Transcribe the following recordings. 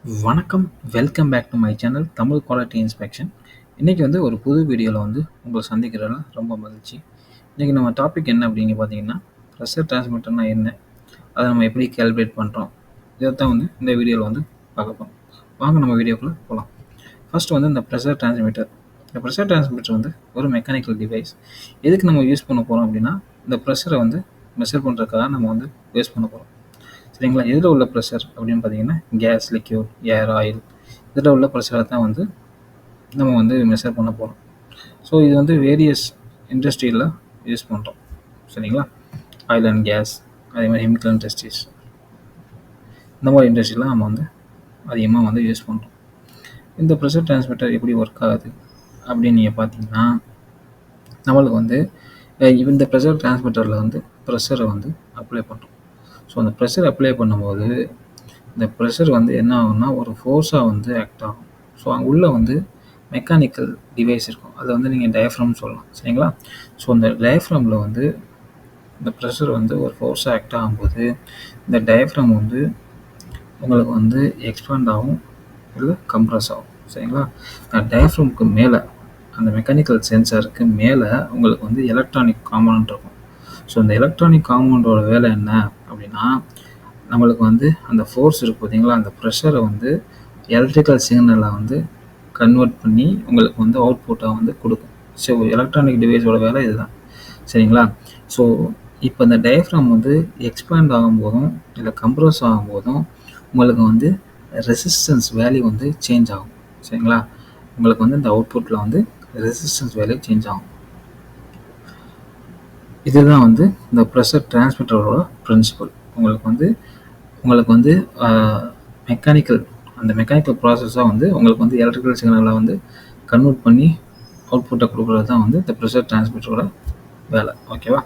வணக்கம். Welcome back to my channel Tamil quality inspection. இன்றைக்கி ஒரு புது வீடியோவில் உங்களை சந்திக்கிறதுல ரொம்ப மகிழ்ச்சி. இன்றைக்கி நம்ம டாபிக் என்ன அப்படின்னு பார்த்தீங்கன்னா, ப்ரெஷர் டிரான்ஸ்மிட்டர்னா என்ன, அதை நம்ம எப்படி கேல்குலேட் பண்ணுறோம், இதைத்தான் இந்த வீடியோவில் பார்க்க போகிறோம். வாங்க நம்ம வீடியோக்குள்ளே போகலாம். ஃபர்ஸ்ட் இந்த ப்ரெஷர் டிரான்ஸ்மிட்டர். இந்த ப்ரெஷர் டிரான்ஸ்மிட்டர் ஒரு மெக்கானிக்கல் டிவைஸ். எதுக்கு நம்ம யூஸ் பண்ண போகிறோம் அப்படின்னா, இந்த ப்ரெஷரை மெஷர் பண்ணுறதுக்காக நம்ம யூஸ் பண்ண போகிறோம். சரிங்களா? இதில் உள்ள ப்ரெஷர் அப்படின்னு பார்த்தீங்கன்னா, கேஸ், லிக்யூட், ஏர், ஆயில், இதில் உள்ள ப்ரெஷரை தான் நம்ம மெஷர் பண்ண போகிறோம். ஸோ இது வேரியஸ் இண்டஸ்ட்ரியில் யூஸ் பண்ணுறோம். சரிங்களா? ஆயில் அண்ட் கேஸ், அதே மாதிரி கெமிக்கல் இண்டஸ்ட்ரீஸ், இந்த மாதிரி இண்டஸ்ட்ரியில் நம்ம அதிகமாக யூஸ் பண்ணுறோம். இந்த ப்ரெஷர் டிரான்ஸ்மிட்டர் எப்படி ஒர்க் ஆகுது அப்படின்னு நீங்கள் பார்த்தீங்கன்னா, நம்மளுக்கு இந்த ப்ரெஷர் டிரான்ஸ்மிட்டரில் ப்ரெஷரை அப்ளை பண்ணுறோம். ஸோ அந்த ப்ரெஷர் அப்ளை பண்ணும்போது இந்த ப்ரெஷர் என்ன ஆகும்னா ஒரு ஃபோர்ஸாக ஆக்ட் ஆகும். ஸோ அங்கே உள்ள மெக்கானிக்கல் டிவைஸ் இருக்கும். அதை நீங்கள் டயஃப்ரம் சொல்லலாம். சரிங்களா? ஸோ அந்த டயஃப்ரமில் இந்த ப்ரெஷர் ஒரு ஃபோர்ஸாக ஆக்ட் ஆகும்போது இந்த டயஃப்ரம் உங்களுக்கு எக்ஸ்பேண்ட் ஆகும், இல்லை கம்ப்ரஸ் ஆகும். சரிங்களா? டயஃப்ரமுக்கு மேலே அந்த மெக்கானிக்கல் சென்சாருக்கு மேலே உங்களுக்கு எலக்ட்ரானிக் காம்பனண்ட் இருக்கும். ஸோ இந்த எலக்ட்ரானிக் காம்பவுண்டோட வேலை என்ன அப்படின்னா, நம்மளுக்கு அந்த ஃபோர்ஸ் இருக்குது பார்த்தீங்களா, அந்த ப்ரெஷரை எலக்ட்ரிக்கல் சிக்னலை கன்வெர்ட் பண்ணி உங்களுக்கு அவுட்புட்டாக கொடுக்கும். ஸோ எலக்ட்ரானிக் டிவைஸோட வேலை இதுதான். சரிங்களா? ஸோ இப்போ இந்த டயஃப்ரம் எக்ஸ்பேண்ட் ஆகும்போதும் இல்லை கம்ப்ரஸ் ஆகும்போதும் உங்களுக்கு ரெசிஸ்டன்ஸ் வேல்யூ சேஞ்ச் ஆகும். சரிங்களா? உங்களுக்கு இந்த அவுட்புட்டில் ரெசிஸ்டன்ஸ் வேல்யூ சேஞ்ச் ஆகும். இதுதான் இந்த ப்ரெஷர் டிரான்ஸ்மிட்டரோட பிரின்சிபல். உங்களுக்கு மெக்கானிக்கல் அந்த மெக்கானிக்கல் ப்ராசஸாக உங்களுக்கு எலக்ட்ரிக்கல் சிக்னலை கன்வெர்ட் பண்ணி அவுட்புட்டை கொடுக்குறது தான் இந்த ப்ரெஷர் டிரான்ஸ்மிட்டரோட வேலை. ஓகேவா?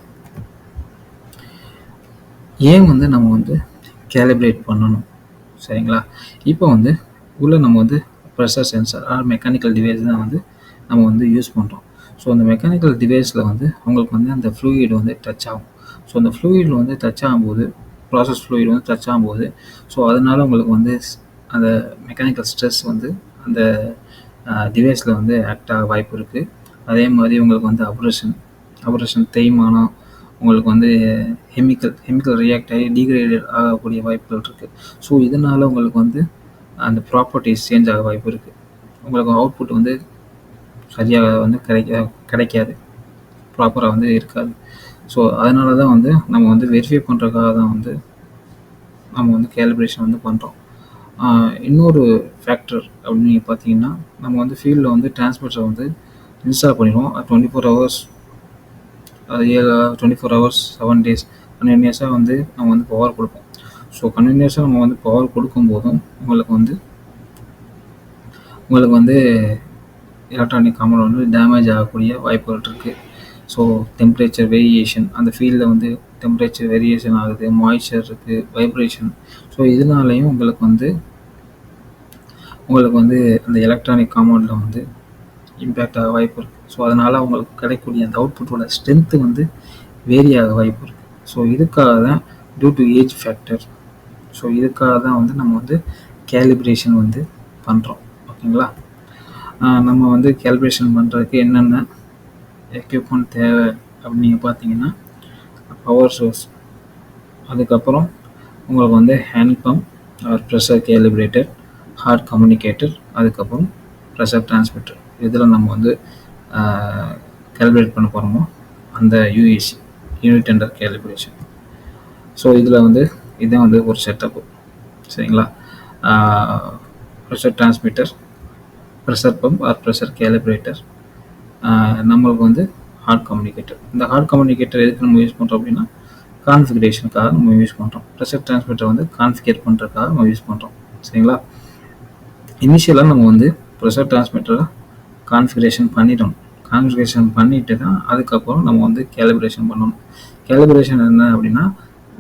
ஏன் நம்ம கேலிப்ரேட் பண்ணணும்? சரிங்களா? இப்போ உள்ள நம்ம pressure sensor R mechanical device தான் நம்ம யூஸ் பண்ணுறோம். ஸோ அந்த மெக்கானிக்கல் டிவைஸில் உங்களுக்கு அந்த ஃப்ளூயிட் டச் ஆகும். ஸோ அந்த ஃப்ளூயிட் டச் ஆகும்போது, ப்ராசஸ் ஃப்ளூயிட் டச் ஆகும்போது, ஸோ அதனால் உங்களுக்கு அந்த மெக்கானிக்கல் ஸ்ட்ரெஸ் அந்த டிவைஸில் ஆக்ட் ஆக வாய்ப்பு இருக்குது. அதே மாதிரி உங்களுக்கு அப்ரேஷன் தேய்மானம், உங்களுக்கு கெமிக்கல் ரியாக்ட் ஆகி டீக்ரேடட் ஆகக்கூடிய வாய்ப்புகள் இருக்குது. ஸோ இதனால் உங்களுக்கு அந்த ப்ராப்பர்ட்டிஸ் சேஞ்ச் ஆக வாய்ப்பு இருக்குது. உங்களுக்கு அவுட்புட் சரியாக கிடைக்காது, ப்ராப்பராக இருக்காது. ஸோ அதனால தான் நம்ம வெரிஃபை பண்ணுறதுக்காக தான் நம்ம கேலிப்ரேஷன் பண்ணுறோம். இன்னொரு ஃபேக்டர் அப்படின்னு நீங்கள் பார்த்தீங்கன்னா, நம்ம ஃபீல்டில் டிரான்ஸ்மிட்டரை இன்ஸ்டால் பண்ணிடுவோம். 24 ஹவர்ஸ், அது 24 ஹவர்ஸ் 7 days கண்டினியூஸாக நம்ம பவர் கொடுப்போம். ஸோ கண்டினியூஸாக நம்ம பவர் கொடுக்கும்போதும் உங்களுக்கு எலக்ட்ரானிக் காம்பவுண்ட் டேமேஜ் ஆகக்கூடிய வாய்ப்புகள் இருக்குது. ஸோ டெம்பரேச்சர் வேரியேஷன், அந்த ஃபீல்டில் டெம்பரேச்சர் வேரியேஷன் ஆகுது, மாய்ஸ்சர் இருக்குது, வைப்ரேஷன். ஸோ இதனாலையும் உங்களுக்கு அந்த எலக்ட்ரானிக் காம்பவுண்டில் இம்பேக்ட் ஆக வாய்ப்பு இருக்குது. ஸோ அதனால் உங்களுக்கு கிடைக்கக்கூடிய அந்த அவுட்புட்டோட ஸ்ட்ரென்த்து வேரி ஆக வாய்ப்பு இருக்குது. ஸோ இதுக்காக தான் due to age factor, so இதுக்காக தான் நம்ம கேலிப்ரேஷன் பண்ணுறோம். ஓகேங்களா? நம்ம கேலிப்ரேஷன் பண்ணுறதுக்கு என்னென்ன எக்யூப்மெண்ட் தேவை அப்படின்னு நீங்கள் பார்த்தீங்கன்னா, பவர் சோர்ஸ், அதுக்கப்புறம் உங்களுக்கு hand pump or pressure calibrator, HART communicator, அதுக்கப்புறம் ப்ரெஷர் டிரான்ஸ்மிட்டர். இதில் நம்ம கேலிப்ரேட் பண்ண போகிறோமோ அந்த UEC, unit under calibration. So இதில் இதுதான் ஒரு செட்டப்பு. சரிங்களா? Pressure transmitter, pressure pump or pressure calibrator, நம்மளுக்கு ஹார்ட் கம்யூனிகேட்டர். இந்த ஹார்ட் கம்யூனிகேட்டர் எதுக்கு நம்ம யூஸ் பண்ணுறோம் அப்படின்னா, கான்ஃபிகரேஷனுக்காக நம்ம யூஸ் பண்ணுறோம். ப்ரெஷர் டிரான்ஸ்மிட்டர் கான்ஃபிகர் பண்ணுறதுக்காக நம்ம யூஸ் பண்ணுறோம். சரிங்களா? இனிஷியலாக நம்ம ப்ரெஷர் டிரான்ஸ்மிட்டரை கான்ஃபிகரேஷன் பண்ணிடணும். கான்ஃபிகரேஷன் பண்ணிட்டு தான் அதுக்கப்புறம் நம்ம கேலிப்ரேஷன் பண்ணணும். கேலிப்ரேஷன் என்ன அப்படின்னா,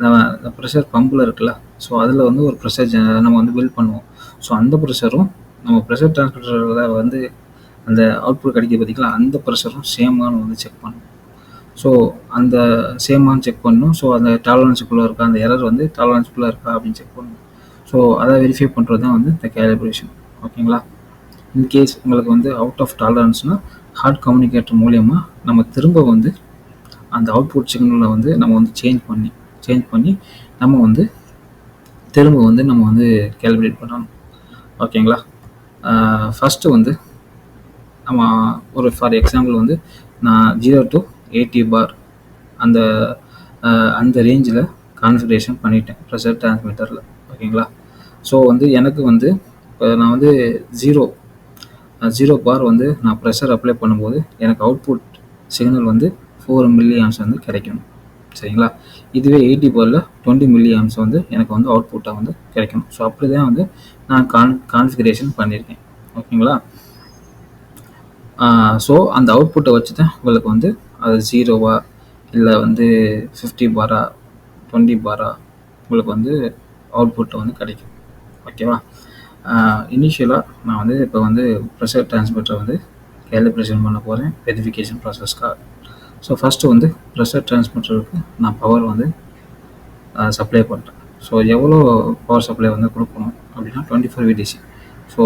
நம்ம ப்ரெஷர் பம்பில் இருக்குல்ல, ஸோ அதில் ஒரு ப்ரெஷர் நம்ம பில்ட் பண்ணுவோம். ஸோ அந்த ப்ரெஷரும் நம்ம ப்ரெஷர் டிரான்ஸ்மிட்டரில் அந்த அவுட்புட் கிடைக்க பார்த்திங்களா, அந்த ப்ரெஷரும் சேமானு செக் பண்ணணும். ஸோ அந்த சேமானு செக் பண்ணணும். ஸோ அந்த டாலரன்ஸுக்குள்ளே இருக்கா, அந்த எரர் டாலரன்ஸுக்குள்ளே இருக்கா அப்படின்னு செக் பண்ணணும். ஸோ அதை வெரிஃபை பண்ணுறது தான் வந்து இந்த கேலிப்ரேஷன். ஓகேங்களா? இன்கேஸ் உங்களுக்கு வந்து அவுட் ஆஃப் டாலரன்ஸ்னால் ஹார்ட் கம்யூனிகேட்டர் மூலயமா நம்ம திரும்ப வந்து அந்த அவுட்புட் சிக்னலை வந்து நம்ம வந்து சேஞ்ச் பண்ணி நம்ம வந்து திரும்ப வந்து நம்ம வந்து கேல்குலேட் பண்ணணும். ஓகேங்களா? ஃபஸ்ட்டு வந்து நம்ம ஒரு ஃபார் எக்ஸாம்பிள் வந்து நான் 0 to 80 பார் அந்த அந்த ரேஞ்சில் கான்ஃபிகரேஷன் பண்ணிட்டேன் ப்ரெஷர் டிரான்ஸ்மிட்டரில். ஓகேங்களா? ஸோ வந்து எனக்கு வந்து இப்போ நான் வந்து ஜீரோ பார் வந்து நான் ப்ரெஷர் அப்ளை பண்ணும்போது எனக்கு அவுட்புட் சிக்னல் வந்து 4 மில்லி ஆம்ஸ் வந்து கிடைக்கணும். சரிங்களா? இதுவே 80 பாரில் 20 மில்லி ஆம்ஸ் வந்து எனக்கு வந்து அவுட்புட்டாக வந்து கிடைக்கணும். ஸோ அப்படி தான் வந்து நான் கான்ஃபிகரேஷன் பண்ணியிருக்கேன். ஓகேங்களா? ஸோ அந்த அவுட்புட்டை வச்சு தான் உங்களுக்கு வந்து அது 0வா இல்லை வந்து 50 பாரா 20 பாரா உங்களுக்கு வந்து அவுட்புட்டை வந்து கிடைக்கும். ஓகேவா? இனிஷியலாக நான் வந்து இப்போ வந்து ப்ரெஷர் டிரான்ஸ்மிட்டரை வந்து கேலிப்ரேஷன் பண்ண போகிறேன் வெரிஃபிகேஷன் ப்ராசஸ்க்காக. ஸோ ஃபஸ்ட்டு வந்து ப்ரெஷர் டிரான்ஸ்மிட்டருக்கு நான் பவர் வந்து சப்ளை பண்ணுறேன். ஸோ எவ்வளோ பவர் சப்ளை வந்து கொடுக்கணும் அப்படின்னா 24 VDC. ஸோ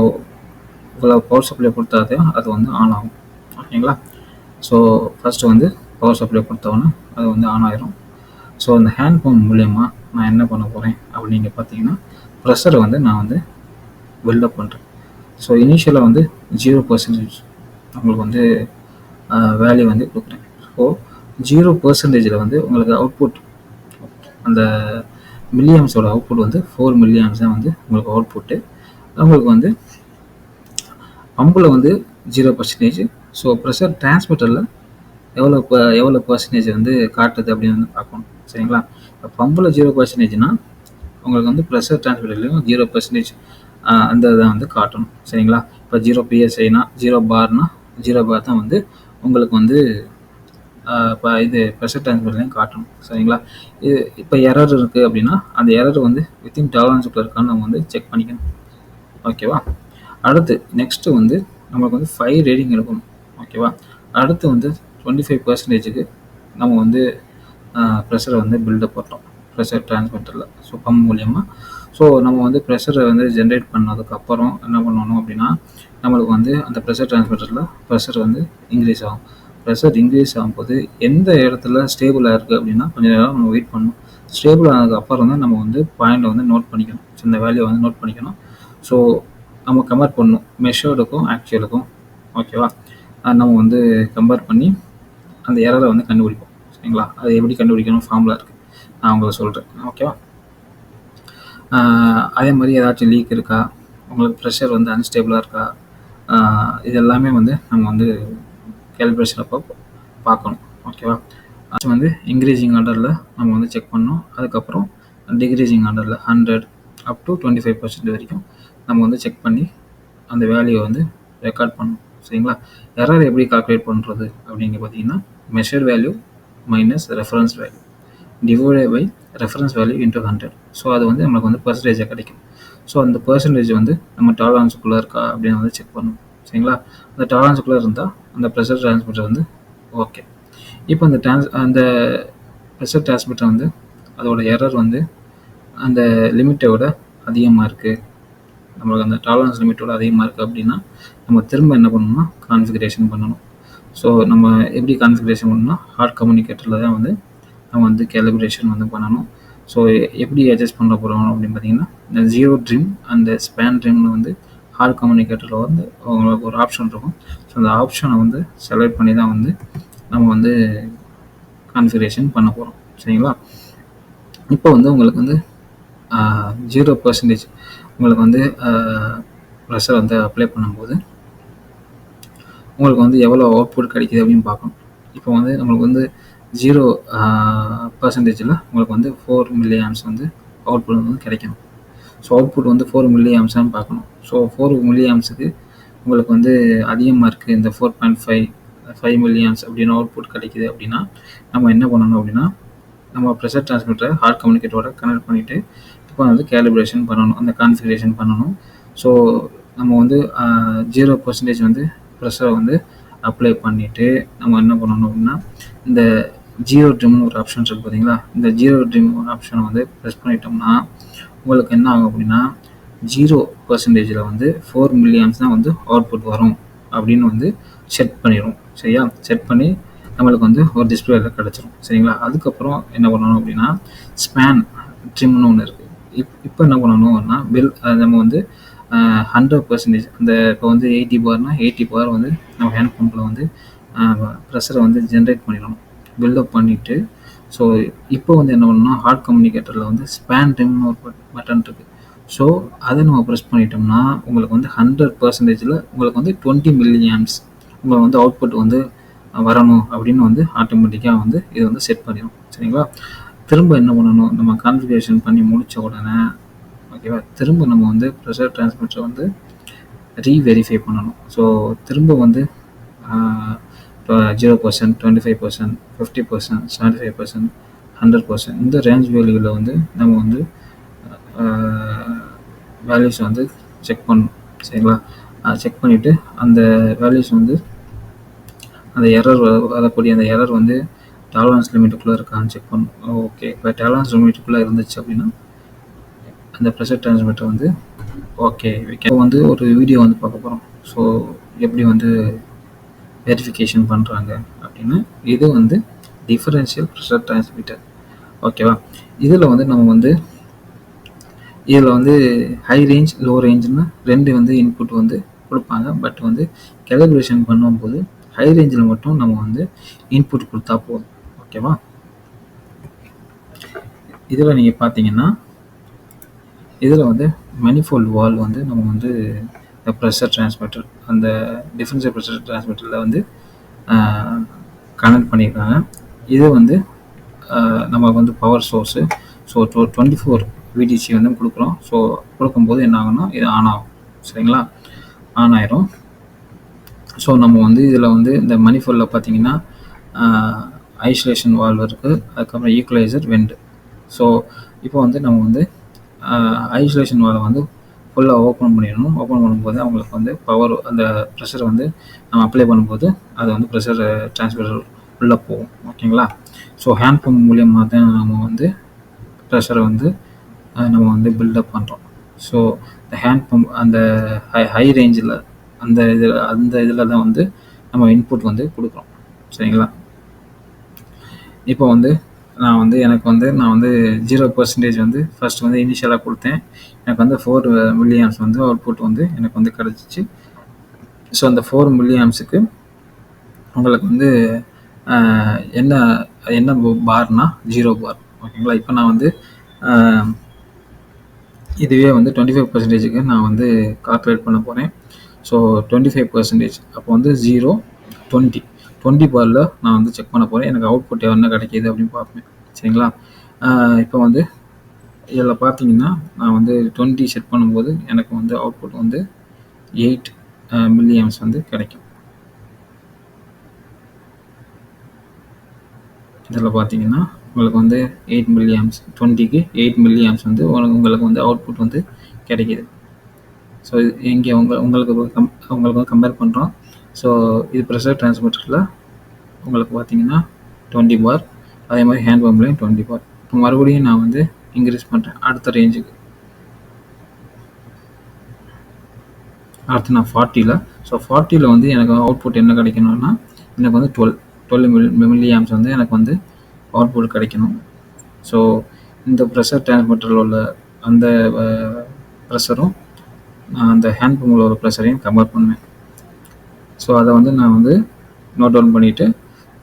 இவ்வளோ பவர் சப்ளை கொடுத்தாதே அது வந்து ஆன் ஆகும். ஓகேங்களா? ஸோ ஃபஸ்ட்டு வந்து பவர் சப்ளை கொடுத்தோன்னே அது வந்து ஆன் ஆயிரும். ஸோ அந்த ஹேண்ட் பம்ப் மூலயமா நான் என்ன பண்ண போகிறேன் அப்படின்னு பார்த்தீங்கன்னா ப்ரெஷரை வந்து நான் வந்து பில்டப் பண்ணுறேன். ஸோ இனிஷியலாக வந்து 0% உங்களுக்கு வந்து வேல்யூ வந்து கொடுக்குறேன். ஸோ 0%ல் வந்து உங்களுக்கு அவுட்புட் அந்த மில்லியம்ஸோட அவுட்புட் வந்து 4 மில்லியம்ஸ் தான் வந்து உங்களுக்கு அவுட்புட்டு. உங்களுக்கு வந்து பம்பில் வந்து 0%. ஸோ ப்ரெஷர் டிரான்ஸ்மிட்டரில் எவ்வளோ பர்சன்டேஜ் வந்து காட்டுது அப்படின்னு வந்து பார்க்கணும். சரிங்களா? இப்போ பம்பில் 0%னா உங்களுக்கு வந்து ப்ரெஷர் டிரான்ஸ்மிட்டர்லையும் 0% அந்த இதை வந்து காட்டணும். சரிங்களா? இப்போ 0 PSIனா 0 பார்னா 0 பார் தான் வந்து உங்களுக்கு வந்து இப்போ இது ப்ரெஷர் டிரான்ஸ்மிட்டர்லையும் காட்டணும். சரிங்களா? இது இப்போ எரர் இருக்குது அப்படின்னா அந்த எரர் வந்து வித்தின் டாலரன்ஸுக்குள்ள இருக்கான்னு நம்ம வந்து செக் பண்ணிக்கணும். ஓகேவா? அடுத்து நெக்ஸ்ட்டு வந்து நமக்கு வந்து 5 ரீடிங் எடுக்கணும். ஓகேவா? அடுத்து வந்து 25%க்கு நம்ம வந்து ப்ரெஷரை வந்து பில்டப் பண்ணுறோம் ப்ரெஷர் டிரான்ஸ்மிட்டரில். ஸோ பம்ப் மூலியமாக. ஸோ நம்ம வந்து ப்ரெஷரை வந்து ஜென்ரேட் பண்ணதுக்கப்புறம் என்ன பண்ணணும் அப்படின்னா நம்மளுக்கு வந்து அந்த ப்ரெஷர் டிரான்ஸ்மிட்டரில் ப்ரெஷர் வந்து இன்க்ரீஸ் ஆகும். ப்ரெஷர் இன்க்ரீஸ் ஆகும்போது எந்த இடத்துல ஸ்டேபிளாக இருக்குது அப்படின்னா கொஞ்சம் நேரம் நம்ம வெயிட் பண்ணணும். ஸ்டேபிள் ஆனதுக்கப்புறம் தான் நம்ம வந்து பாயிண்ட்டை வந்து நோட் பண்ணிக்கணும். ஸோ இந்த வேல்யூவை வந்து நோட் பண்ணிக்கணும். ஸோ நம்ம கம்பேர் பண்ணணும் மெஷர்டுக்கும் ஆக்சுவலுக்கும். ஓகேவா? நம்ம வந்து கம்பேர் பண்ணி அந்த எரரை வந்து கண்டுபிடிப்போம். சரிங்களா? அது எப்படி கண்டுபிடிக்கணும் ஃபார்முலா இருக்குது, நான் உங்களுக்கு சொல்கிறேன். ஓகேவா? அதே மாதிரி ஏதாச்சும் லீக் இருக்கா, உங்களுக்கு ப்ரெஷர் வந்து அன்ஸ்டேபிளாக இருக்கா, இது எல்லாமே வந்து நம்ம வந்து கேலிப்ரேஷன் அப்போ பார்க்கணும். ஓகேவா? அது வந்து இன்க்ரீசிங் ஆர்டரில் நம்ம வந்து செக் பண்ணணும். அதுக்கப்புறம் டிக்ரீசிங் ஆர்டரில் 100 அப் டு 25% வரைக்கும் நம்ம வந்து செக் பண்ணி அந்த வேல்யூவை வந்து ரெக்கார்ட் பண்ணணும். சரிங்களா? எரர் எப்படி கால்குலேட் பண்ணுறது அப்படிங்க பார்த்தீங்கன்னா measure value minus reference value divided by reference value into 100. So அது வந்து நமக்கு வந்து பர்சன்டேஜாக கிடைக்கும். ஸோ அந்த பர்சன்டேஜ் வந்து நம்ம டாலரன்ஸுக்குள்ளே இருக்கா அப்படின்னு வந்து செக் பண்ணணும். சரிங்களா? அந்த டாலரன்ஸுக்குள்ளே இருந்தால் அந்த ப்ரெஷர் டிரான்ஸ்மிட்டர் வந்து ஓகே. இப்போ அந்த ப்ரெஷர் டிரான்ஸ்மிட்டர் வந்து அதோட எரர் வந்து அந்த லிமிட்டை விட அதிகமாக இருக்குது, நம்மளுக்கு அந்த டாலரன்ஸ் லிமிட்டோட அதிகமாக இருக்குது அப்படின்னா நம்ம திரும்ப என்ன பண்ணணும்னா கான்ஃபிகரேஷன் பண்ணணும். ஸோ நம்ம எப்படி கான்ஃபிகரேஷன் பண்ணணும்னா ஹார்ட் கம்யூனிகேட்டரில் தான் வந்து நம்ம வந்து கேலிப்ரேஷன் வந்து பண்ணணும். ஸோ எப்படி அட்ஜஸ்ட் பண்ண போகிறோம் அப்படின்னு பார்த்தீங்கன்னா இந்த 0 ட்ரிம் அந்த ஸ்பேன் ட்ரிம்னு வந்து ஹார்ட் கம்யூனிகேட்டரில் வந்து உங்களுக்கு ஒரு ஆப்ஷன் இருக்கும். ஸோ அந்த ஆப்ஷனை வந்து செலக்ட் பண்ணி தான் வந்து நம்ம வந்து கான்ஃபிகரேஷன் பண்ண போகிறோம். சரிங்களா? இப்போ வந்து உங்களுக்கு வந்து 0% உங்களுக்கு வந்து ப்ரெஷர் வந்து அப்ளை பண்ணும்போது உங்களுக்கு வந்து எவ்வளோ அவுட்புட் கிடைக்கிது அப்படின்னு பார்க்கணும். இப்போ வந்து நம்மளுக்கு வந்து 0%ல் உங்களுக்கு வந்து 4 மில்லி ஆம்ஸ் வந்து அவுட்புட் வந்து கிடைக்கணும். ஸோ அவுட்புட் வந்து 4 மில்லி ஆம்ஸான்னு பார்க்கணும். ஸோ 4 மில்லி ஆம்ஸுக்கு உங்களுக்கு வந்து அதிகமாக இருக்குது, இந்த 4.5 மில்லி ஆம்ஸ் அப்படின்னு அவுட்புட் கிடைக்கிது அப்படின்னா நம்ம என்ன பண்ணணும் அப்படின்னா நம்ம ப்ரெஷர் டிரான்ஸ்மிட்டரை ஹார்ட் கம்யூனிகேட்டரோட கனெக்ட் பண்ணிவிட்டு இப்போ வந்து கேலிப்ரேஷன் பண்ணணும், அந்த கான்ஃபிகரேஷன் பண்ணணும். ஸோ நம்ம வந்து 0% வந்து ப்ரெஷரை வந்து அப்ளை பண்ணிவிட்டு நம்ம என்ன பண்ணணும் அப்படின்னா இந்த 0 ட்ரிம்னு ஒரு ஆப்ஷன் இருக்குது பார்த்தீங்களா, இந்த 0 ட்ரிம் ஆப்ஷனை வந்து ப்ரெஸ் பண்ணிட்டோம்னா உங்களுக்கு என்ன ஆகும் அப்படின்னா 0% வந்து 4 மில்லியாம்ஸ் தான் வந்து அவுட்புட் வரும் அப்படின்னு வந்து செட் பண்ணிடும். சரியா? செட் பண்ணி நம்மளுக்கு வந்து ஒரு டிஸ்பிளேல கிடச்சிரும். சரிங்களா? அதுக்கப்புறம் என்ன பண்ணணும் அப்படின்னா ஸ்பேன் ட்ரிம்னு ஒன்று இருக்குது. இப்போ என்ன பண்ணணும்னா நம்ம வந்து 100% அந்த இப்போ வந்து 80 பார்னா 80 பார் வந்து நம்ம ஹேண்ட் பம்பில் வந்து ப்ரெஷரை வந்து ஜென்ரேட் பண்ணிடணும். பில்டப் பண்ணிவிட்டு ஸோ இப்போ வந்து என்ன பண்ணணும்னா ஹார்ட் கம்யூனிகேட்டரில் வந்து ஸ்பேன் ட்ரிம்னு ஒரு பட்டன் இருக்குது. ஸோ அதை நம்ம ப்ரெஸ் பண்ணிட்டோம்னா உங்களுக்கு வந்து 100%ல் உங்களுக்கு வந்து 20 மில்லியாம்ஸ் உங்களுக்கு வந்து அவுட்புட் வந்து வரணும் அப்படின்னு வந்து ஆட்டோமேட்டிக்காக வந்து இது வந்து செட் பண்ணிடும். சரிங்களா? திரும்ப என்ன பண்ணணும், நம்ம கான்ஃபிகரேஷன் பண்ணி முடித்த உடனே ஓகேவா, திரும்ப நம்ம வந்து ப்ரெஷர் டிரான்ஸ்மிட்டரை வந்து ரீவெரிஃபை பண்ணணும். ஸோ திரும்ப வந்து 0%, 25%, 50%, 75%, 100% இந்த ரேஞ்ச் வேல்யூவில் வந்து நம்ம வந்து வேல்யூஸ் வந்து செக் பண்ணணும். சரிங்களா? செக் பண்ணிவிட்டு அந்த வேல்யூஸ் வந்து அந்த எரர் வரக்கூடிய அந்த எரர் வந்து டாலரன்ஸ் லிமிட்டுக்குள்ளே இருக்கான்னு செக் பண்ணணும். ஓகே, இப்போ டாலரன்ஸ் லிமிட்டுக்குள்ளே இருந்துச்சு அப்படின்னா அந்த ப்ரெஷர் டிரான்ஸ்மிட்டர் வந்து ஓகே இப்போ வந்து ஒரு வீடியோ வந்து பார்க்க போகிறோம். ஸோ எப்படி வந்து வெரிஃபிகேஷன் பண்ணுறாங்க அப்படின்னு. இது வந்து டிஃபரன்ஷியல் ப்ரெஷர் டிரான்ஸ்மிட்டர். ஓகேவா? இதில் வந்து நம்ம வந்து இதில் வந்து ஹை ரேஞ்ச் லோ ரேஞ்சுன்னு ரெண்டு வந்து இன்புட் வந்து கொடுப்பாங்க. பட் வந்து கேலிப்ரேஷன் பண்ணும்போது ஹை ரேஞ்சில் மட்டும் நம்ம வந்து இன்புட் கொடுத்தா போதும். ஓகேவா? இதில் நீங்கள் பார்த்தீங்கன்னா இதில் வந்து மேனிஃபோல்ட் வால் வந்து நம்ம வந்து ப்ரெஷர் டிரான்ஸ்மிட்டர் அந்த டிஃபரன்ஷியல் ப்ரெஷர் டிரான்ஸ்மிட்டரில் வந்து கனெக்ட் பண்ணியிருக்காங்க. இது வந்து நமக்கு வந்து பவர் சோர்ஸு. ஸோ 24 VDC வந்து கொடுக்குறோம். ஸோ கொடுக்கும்போது என்ன ஆகும்னா இது ஆன் ஆகும். சரிங்களா? ஆன் ஆயிரும். ஸோ நம்ம வந்து இதில் வந்து இந்த மணிஃபோல்டில் பார்த்தீங்கன்னா ஐசோலேஷன் வால்வ் இருக்குது, அதுக்கப்புறம் ஈக்குவலைசர், வெண்ட். ஸோ இப்போ வந்து நம்ம வந்து ஐசோலேஷன் வால்வை வந்து ஃபுல்லாக ஓப்பன் பண்ணிடணும். ஓப்பன் பண்ணும்போது அவங்களுக்கு வந்து பவர் அந்த ப்ரெஷரை வந்து நம்ம அப்ளை பண்ணும்போது அது வந்து ப்ரெஷர் டிரான்ஸ்மிட்டர் உள்ளே போகும். ஓகேங்களா? ஸோ ஹேண்ட் பம்ப் மூலியமாக தான் நம்ம வந்து ப்ரெஷரை வந்து நம்ம வந்து பில்டப் பண்ணுறோம். ஸோ இந்த ஹேண்ட் பம்ப் அந்த ஹை ரேஞ்சில் அந்த இதில் தான் வந்து நம்ம இன்புட் வந்து கொடுக்குறோம். சரிங்களா? இப்போ வந்து நான் வந்து 0% வந்து ஃபஸ்ட் வந்து இனிஷியலாக கொடுத்தேன். எனக்கு வந்து 4 மில்லியாம்ஸ் வந்து அவுட்புட் வந்து எனக்கு வந்து கிடச்சிச்சு. ஸோ அந்த 4 மில்லியாம்ஸுக்கு உங்களுக்கு வந்து என்ன பார்னா 0 பார். ஓகேங்களா? இப்போ நான் வந்து இதுவே வந்து 25%க்கு நான் வந்து கால்குலேட் பண்ண போகிறேன். ஸோ 25% அப்போ வந்து 0, 20 பாரில் நான் வந்து செக் பண்ண போகிறேன். எனக்கு அவுட்புட் என்ன கிடைக்கிது அப்படின்னு பார்ப்பேன். சரிங்களா? இப்போ வந்து இதில் பார்த்தீங்கன்னா நான் வந்து 20 செட் பண்ணும்போது எனக்கு வந்து அவுட்புட் வந்து 8 மில்லியாம்ஸ் வந்து கிடைக்கும். இதில் பார்த்தீங்கன்னா உங்களுக்கு வந்து 8 மில்லியாம்ஸ், 20க்கு 8 மில்லியாம்ஸ் வந்து உங்களுக்கு வந்து அவுட்புட் வந்து கிடைக்கிது. ஸோ இங்கே உங்களுக்கு கம்பேர் பண்ணுறோம். ஸோ இது ப்ரெஷர் டிரான்ஸ்மிட்டரில் உங்களுக்கு பார்த்தீங்கன்னா 20 பார், அதே மாதிரி ஹேண்ட் பம்ப்லேயும் 20 பார். இப்போ மறுபடியும் நான் வந்து இன்க்ரீஸ் பண்ணுறேன் அடுத்த ரேஞ்சுக்கு. அடுத்து நான் 40ல். ஸோ 40ல் வந்து எனக்கு அவுட்புட் என்ன கிடைக்கணும்னா எனக்கு வந்து 12 மில்லியாம்ஸ் வந்து எனக்கு வந்து அவுட்புட் கிடைக்கணும். ஸோ இந்த ப்ரெஷர் டிரான்ஸ்மிட்டரில் உள்ள அந்த ப்ரெஷரும் அந்த ஹேண்ட் பம்பில் உள்ள ப்ரெஷரையும் கம்பேர் பண்ணுவேன். ஸோ அதை வந்து நான் வந்து நோட் டவுன் பண்ணிவிட்டு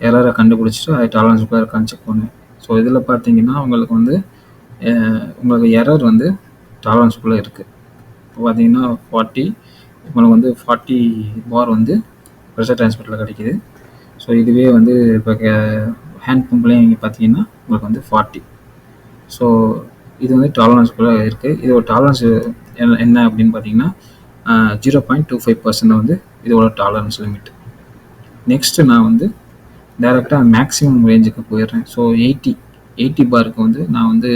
எரரை கண்டுபிடிச்சிட்டு அதை டாலரன்ஸுக்குள்ளே இருக்கான்னு செக் பண்ணுவேன். ஸோ இதில் பார்த்தீங்கன்னா உங்களுக்கு எரர் வந்து டாலரன்ஸுக்குள்ளே இருக்குது. இப்போ பார்த்தீங்கன்னா 40 உங்களுக்கு வந்து 40 பார் வந்து ப்ரெஷர் டிரான்ஸ்மிட்டரில் கிடைக்கிது. ஸோ இதுவே வந்து இப்போ ஹேண்ட் பம்ப்லேயும் இங்கே பார்த்தீங்கன்னா உங்களுக்கு வந்து 40. ஸோ இது வந்து டாலரன்ஸ்குள்ளே இருக்குது. இதோட டாலரன்ஸ் என்ன அப்படின்னு பார்த்தீங்கன்னா 0.25% வந்து இதோட டாலரன்ஸ் லிமிட். நெக்ஸ்ட்டு நான் வந்து டைரெக்டாக மேக்ஸிமம் ரேஞ்சுக்கு போயிடுறேன். ஸோ 80 பாருக்கு வந்து நான் வந்து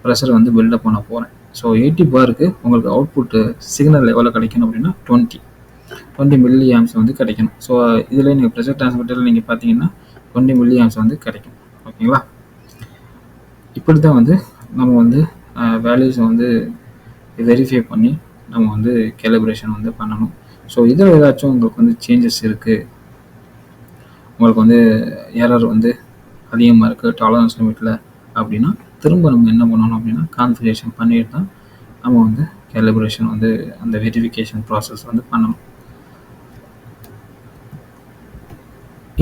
ப்ரெஷரை வந்து பில்டப் பண்ண போகிறேன். ஸோ 80 பாருக்கு உங்களுக்கு அவுட்புட்டு சிக்னல் லெவலில் கிடைக்கணும் அப்படின்னா 20 மில்லியாம்ஸ் வந்து கிடைக்கணும். ஸோ இதில் நீங்கள் ப்ரெஷர் டிரான்ஸ்மிட்டரில் நீங்கள் பார்த்தீங்கன்னா 20 மில்லியாம்ஸ் வந்து கிடைக்கும். ஓகேங்களா? இப்படி தான் வந்து நம்ம வந்து வேல்யூஸை வந்து வெரிஃபை பண்ணி நம்ம வந்து கேலிப்ரேஷன் வந்து பண்ணணும். ஸோ இதில் ஏதாச்சும் உங்களுக்கு வந்து சேஞ்சஸ் இருக்குது, உங்களுக்கு வந்து எரர் வந்து அதிகமாக இருக்குது டாலரன்ஸ் லிமிட்டில் அப்படின்னா திரும்ப நம்ம என்ன பண்ணணும் அப்படின்னா கான்ஃபிகரேஷன் பண்ணிட்டு தான் நம்ம வந்து கேலிப்ரேஷன் வந்து அந்த வெரிஃபிகேஷன் ப்ராசஸ் வந்து பண்ணணும்.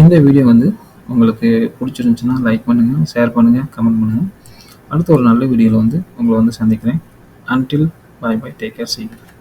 இந்த வீடியோ வந்து உங்களுக்கு பிடிச்சிருந்துச்சுன்னா லைக் பண்ணுங்கள், ஷேர் பண்ணுங்கள், கமெண்ட் பண்ணுங்கள். அடுத்த ஒரு நல்ல வீடியோவில் வந்து உங்களை வந்து சந்திக்கிறேன். Until bye bye, take care, see you.